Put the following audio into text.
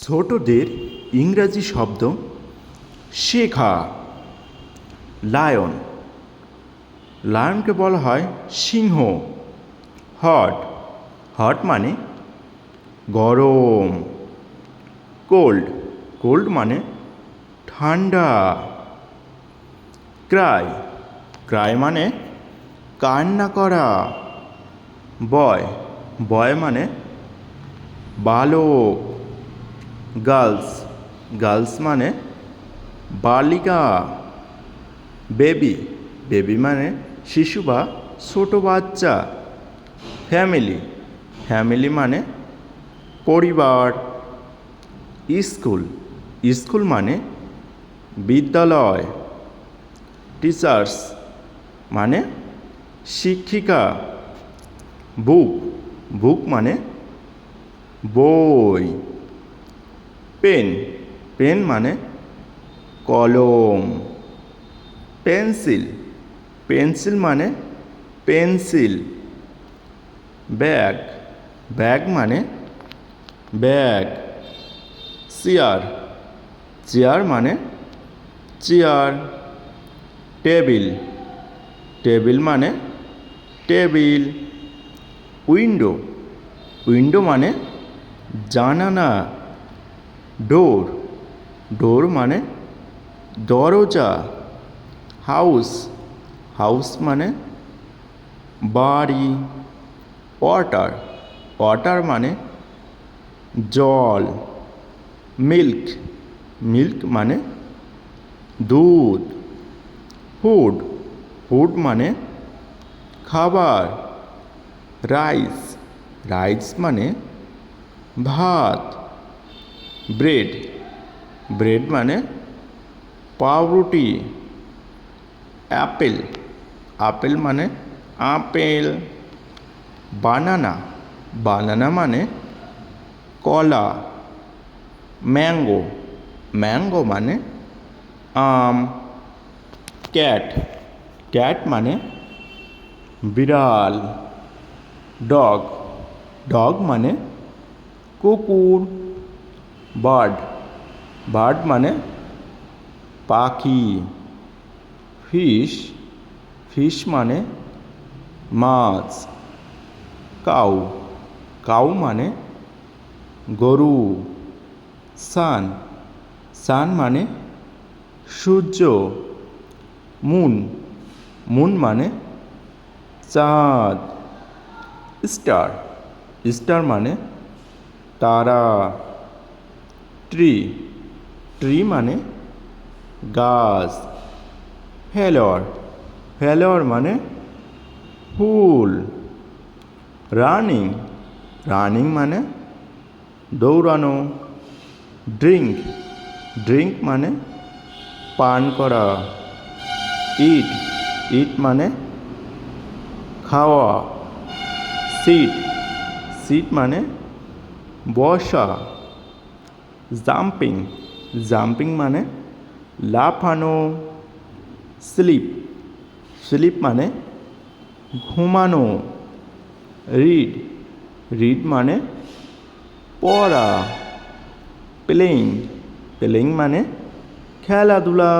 ছোটদের ইংরাজি শব্দ শেখা। লায়ন, লায়নকে বলা হয় সিংহ। হট, হট মানে গরম। কোল্ড, কোল্ড মানে ঠান্ডা। ক্রাই, ক্রাই মানে কান্না করা। বয়, বয় মানে বালক। গার্লস, গার্লস মানে বালিকা। বেবি, বেবি মানে শিশু বা ছোট বাচ্চা। ফ্যামিলি, ফ্যামিলি মানে পরিবার। স্কুল, স্কুল মানে বিদ্যালয়। টিচার্স মানে শিক্ষিকা। বুক, বুক মানে বই। পেন, পেন মানে কলম। পেন্সিল, পেন্সিল মানে পেন্সিল। ব্যাগ, ব্যাগ মানে ব্যাগ। চেয়ার, চেয়ার মানে চেয়ার। টেবিল, টেবিল মানে টেবিল। উইন্ডো, উইন্ডো মানে জানালা। ডোর, ডোর মানে দরজা। হাউস, হাউস মানে বাড়ি। ওয়াটার, ওয়াটার মানে জল। মিল্ক, মিল্ক মানে দুধ। ফুড, ফুড মানে খাবার। রাইস, রাইস মানে ভাত। ব্রেড, ব্রেড মানে পাউরুটি। অ্যাপেল, আপেল মানে আপেল। বানানা, বানানা মানে কলা। ম্যাঙ্গো, ম্যাঙ্গো মানে আম। ক্যাট, ক্যাট মানে বিড়াল। ডগ, ডগ মানে কুকুর। বার্ড, বার্ড মানে পাখি। ফিশ, ফিশ মানে মাছ। কাউ, কাউ মানে গরু। সান, সান মানে সূর্য। মুন, মুন মানে চাঁদ। স্টার, স্টার মানে তারা। ট্রি, ট্রি মানে গাছ। ফ্লাওয়ার, ফ্লাওয়ার মানে ফুল। রানিং, রানিং মানে দৌড়ানো। ড্রিঙ্ক, ড্রিঙ্ক মানে পান করা। ইট, ইট মানে খাওয়া। সিট, সিট মানে বসা। জাম্পিং, জাম্পিং মানে লাফানো। স্লিপ, স্লিপ মানে ঘুমানো। রিড, রিড মানে পড়া। প্লেইং, প্লেইং মানে খেলাধুলা।